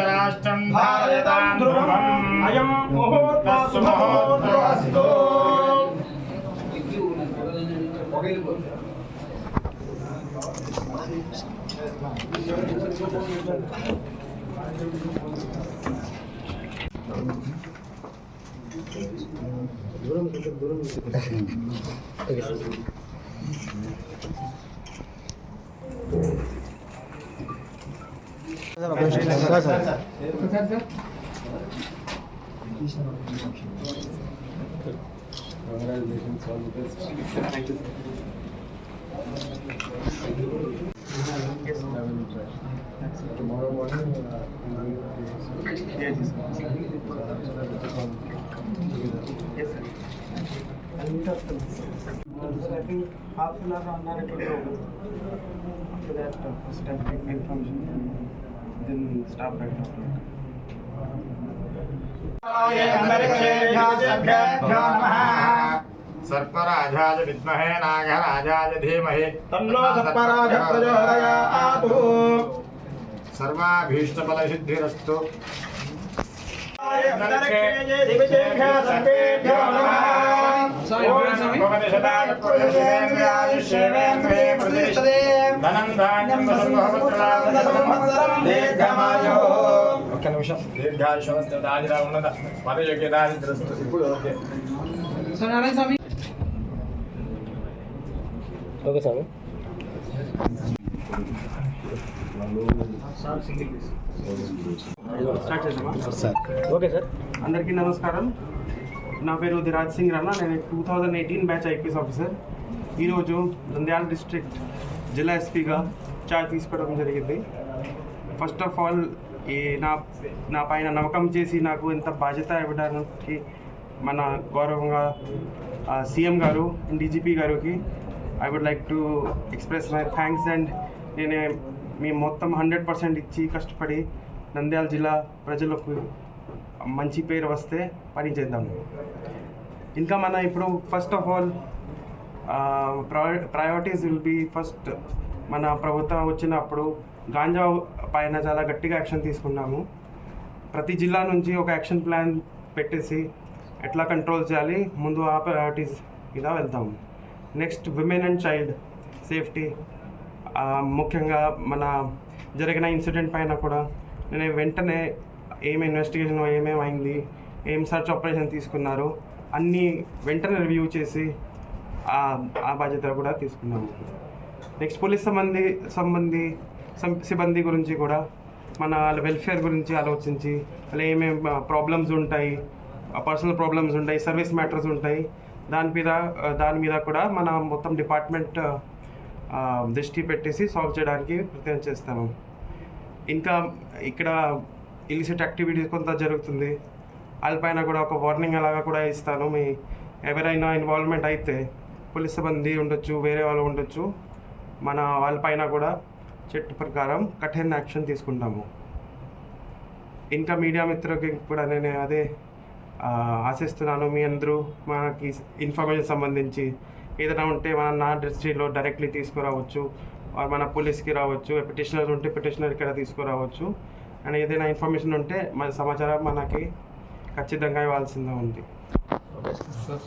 రాష్ట్రం అయం ముహూర్తస్తు. Congratulations, all the best. Thank you. Yes, I will try. Tomorrow morning, yes, sir. I'll meet up. I think half an hour on that. After that, first time information, then start back. सर्पराजाय विद्महे नागराजाय धीमहि तन्नो सर्पराजः प्रचोदयात्। सर्वाभीष्टफलसिद्धिरस्तु। धनं धान्यं ఒక్క నిమిషం. దీర్ఘాయుష్మస్తు దాజిరా ఉన్నత పదయోగ్య దారిద్రస్తు. ఇప్పుడు ఓకే స్వామి. ఓకే స్వామి. స్టార్ట్ చేద్దామా సార్? Okay sir. అందరికీ నమస్కారం. నా పేరు ధిరాజ్ సింగ్ రాణా. నేను 2018 బ్యాచ్ ఐపీఎస్ ఆఫీసర్. ఈరోజు నంద్యాల డిస్ట్రిక్ట్ జిల్లా ఎస్పీగా చార్జ్ తీసుకోవడం జరిగింది. ఫస్ట్ ఆఫ్ ఆల్ నా పైన నమ్మకం చేసి నాకు ఇంత బాధ్యత ఇవ్వడానికి మన గౌరవంగా సీఎం గారు అండ్ డీజీపీ గారికి I would like to express my thanks. And నేను మీ మొత్తం 100% ఇచ్చి కష్టపడి నంద్యాల జిల్లా ప్రజలకు మంచి పేరు వస్తే పని చేద్దాము. ఇంకా మన ఇప్పుడు first of all priorities will be first. మన ప్రభుత్వం వచ్చినప్పుడు గాంజా పైన చాలా గట్టిగా యాక్షన్ తీసుకున్నాము. ప్రతి జిల్లా నుంచి ఒక యాక్షన్ ప్లాన్ పెట్టేసి ఎట్లా కంట్రోల్ చేయాలి ముందు ఆ ప్రయారిటీస్ మీద వెళ్తాము. Next women and child safety, ముఖ్యంగా మన జరిగిన ఇన్సిడెంట్ పైన కూడా నేను వెంటనే ఏం ఇన్వెస్టిగేషన్ ఏమేమైంది, ఏం సర్చ్ ఆపరేషన్ తీసుకున్నారు అన్నీ వెంటనే రివ్యూ చేసి ఆ బాధ్యత కూడా తీసుకున్నాము. నెక్స్ట్ పోలీస్ సిబ్బంది గురించి కూడా మన వాళ్ళ వెల్ఫేర్ గురించి ఆలోచించి వాళ్ళు ఏమేమి ప్రాబ్లమ్స్ ఉంటాయి, పర్సనల్ ప్రాబ్లమ్స్ ఉంటాయి, సర్వీస్ మ్యాటర్స్ ఉంటాయి, దాని మీద కూడా మన మొత్తం డిపార్ట్మెంట్ దృష్టి పెట్టేసి సాల్వ్ చేయడానికి ప్రయత్నం చేస్తాము. ఇంకా ఇక్కడ ఇలిసిట్ యాక్టివిటీస్ కొంత జరుగుతుంది, వాళ్ళపైన కూడా ఒక వార్నింగ్ అలాగా కూడా ఇస్తాను. ఎవరైనా ఇన్వాల్వ్మెంట్ అయితే పోలీస్ సిబ్బంది ఉండొచ్చు, వేరే వాళ్ళు ఉండొచ్చు, మన వాళ్ళపైన కూడా చట్ట ప్రకారం కఠిన యాక్షన్ తీసుకుంటాము. ఇంకా మీడియా మిత్రులకి కూడా నేను అదే ఆశిస్తున్నాను, మీ అందరూ మనకి ఇన్ఫర్మేషన్ సంబంధించి ఏదైనా ఉంటే నా దృష్టిలో డైరెక్ట్లీ తీసుకురావచ్చు, మన పోలీస్కి రావచ్చు, పిటిషనర్ ఉంటే పిటిషనర్ ఇక్కడ తీసుకురావచ్చు. అండ్ ఏదైనా ఇన్ఫర్మేషన్ ఉంటే మన సమాచారం మనకి ఖచ్చితంగా ఇవ్వాల్సిందే ఉంది. Okay sir.